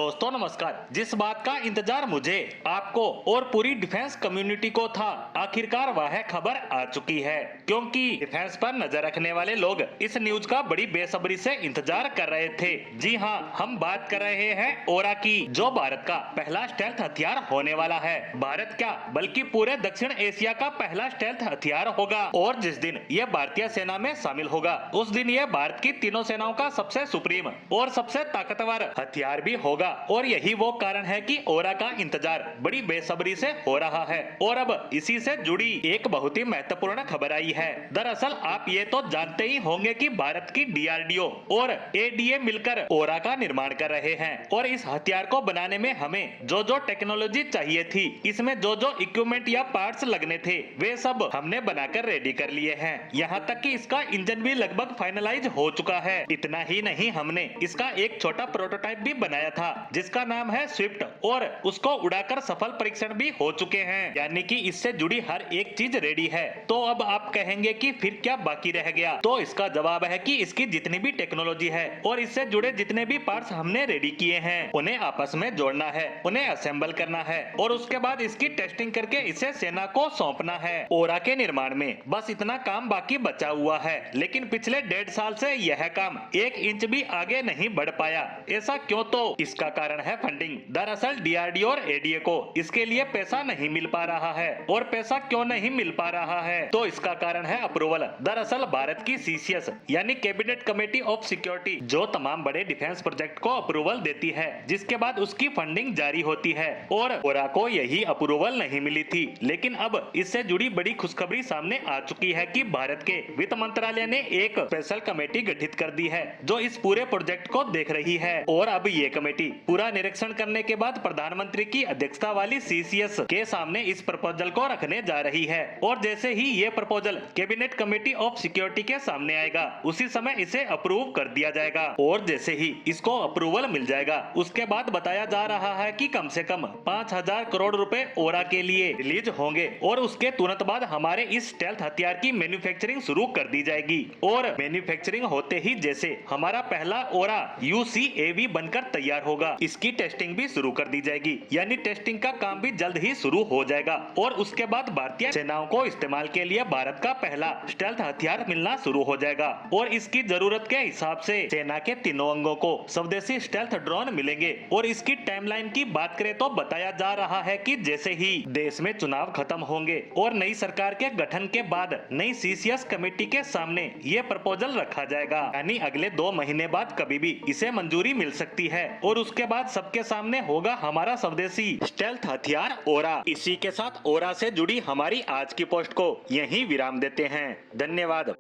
दोस्तों नमस्कार। जिस बात का इंतजार मुझे, आपको और पूरी डिफेंस कम्युनिटी को था, आखिरकार वह खबर आ चुकी है। क्योंकि डिफेंस पर नजर रखने वाले लोग इस न्यूज का बड़ी बेसब्री से इंतजार कर रहे थे। जी हाँ, हम बात कर रहे हैं ओरा की, जो भारत का पहला स्टेल्थ हथियार होने वाला है। भारत क्या, बल्कि पूरे दक्षिण एशिया का पहला स्टेल्थ हथियार होगा। और जिस दिन यह भारतीय सेना में शामिल होगा, उस दिन यह भारत की तीनों सेनाओं का सबसे सुप्रीम और सबसे ताकतवर हथियार भी होगा। और यही वो कारण है कि ओरा का इंतजार बड़ी बेसब्री से हो रहा है। और अब इसी से जुड़ी एक बहुत ही महत्वपूर्ण खबर आई है। दरअसल आप ये तो जानते ही होंगे कि भारत की डीआरडीओ और एडीए मिलकर ओरा का निर्माण कर रहे हैं। और इस हथियार को बनाने में हमें जो जो टेक्नोलॉजी चाहिए थी, इसमें जो जो इक्विपमेंट या पार्ट्स लगने थे, वे सब हमने बनाकर रेडी कर लिए हैं। यहाँ तक कि इसका इंजन भी लगभग फाइनलाइज हो चुका है। इतना ही नहीं, हमने इसका एक छोटा प्रोटोटाइप भी बनाया था, जिसका नाम है स्विफ्ट, और उसको उड़ाकर सफल परीक्षण भी हो चुके हैं। यानी कि इससे जुड़ी हर एक चीज रेडी है। तो अब आप कहेंगे कि फिर क्या बाकी रह गया? तो इसका जवाब है कि इसकी जितनी भी टेक्नोलॉजी है और इससे जुड़े जितने भी पार्ट्स हमने रेडी किए हैं, उन्हें आपस में जोड़ना है, उन्हें असेंबल करना है और उसके बाद इसकी टेस्टिंग करके इसे सेना को सौंपना है। ओरा के निर्माण में बस इतना काम बाकी बचा हुआ है। लेकिन पिछले 1.5 साल से यह काम 1 इंच भी आगे नहीं बढ़ पाया। ऐसा क्यों? तो इसका कारण है फंडिंग। दरअसल डीआरडीओ और एडीए को इसके लिए पैसा नहीं मिल पा रहा है। और पैसा क्यों नहीं मिल पा रहा है? तो इसका कारण है अप्रूवल। दरअसल भारत की सीसीएस यानी कैबिनेट कमेटी ऑफ सिक्योरिटी, जो तमाम बड़े डिफेंस प्रोजेक्ट को अप्रूवल देती है, जिसके बाद उसकी फंडिंग जारी होती है। और ओरा को यही अप्रूवल नहीं मिली थी। लेकिन अब इससे जुड़ी बड़ी खुशखबरी सामने आ चुकी है कि भारत के वित्त मंत्रालय ने एक स्पेशल कमेटी गठित कर दी है, जो इस पूरे प्रोजेक्ट को देख रही है। और अब ये कमेटी पूरा निरीक्षण करने के बाद प्रधानमंत्री की अध्यक्षता वाली सीसीएस के सामने इस प्रपोजल को रखने जा रही है। और जैसे ही ये proposal cabinet committee of security के सामने आएगा, उसी समय इसे अप्रूव कर दिया जाएगा। और जैसे ही इसको अप्रूवल मिल जाएगा, उसके बाद बताया जा रहा है कि कम से कम 5,000 करोड़ रुपए ओरा के लिए रिलीज होंगे। और उसके तुरंत बाद हमारे इस स्टेल्थ हथियार की मैन्युफैक्चरिंग शुरू कर दी जाएगी। और मैन्युफैक्चरिंग होते ही जैसे हमारा पहला ओरा UCAV बनकर तैयार होगा, इसकी टेस्टिंग भी शुरू कर दी जाएगी। यानी टेस्टिंग का काम भी जल्द ही शुरू हो जाएगा। और उसके बाद भारतीय सेनाओं को इस्तेमाल के लिए भारत का पहला स्टेल्थ हथियार मिलना शुरू हो जाएगा। और इसकी जरूरत के हिसाब से सेना के तीनों अंगों को स्वदेशी स्टेल्थ ड्रोन मिलेंगे। और इसकी टाइमलाइन की बात करें तो बताया जा रहा है कि जैसे ही देश में चुनाव खत्म होंगे और नई सरकार के गठन के बाद नई सीसीएस कमेटी के सामने ये प्रपोजल रखा जाएगा। यानी अगले 2 महीने बाद कभी भी इसे मंजूरी मिल सकती है। और उसके बाद सबके सामने होगा हमारा स्वदेशी स्टेल्थ हथियार ओरा। इसी के साथ ओरा से जुड़ी हमारी आज की पोस्ट को यहीं विराम देते हैं। धन्यवाद।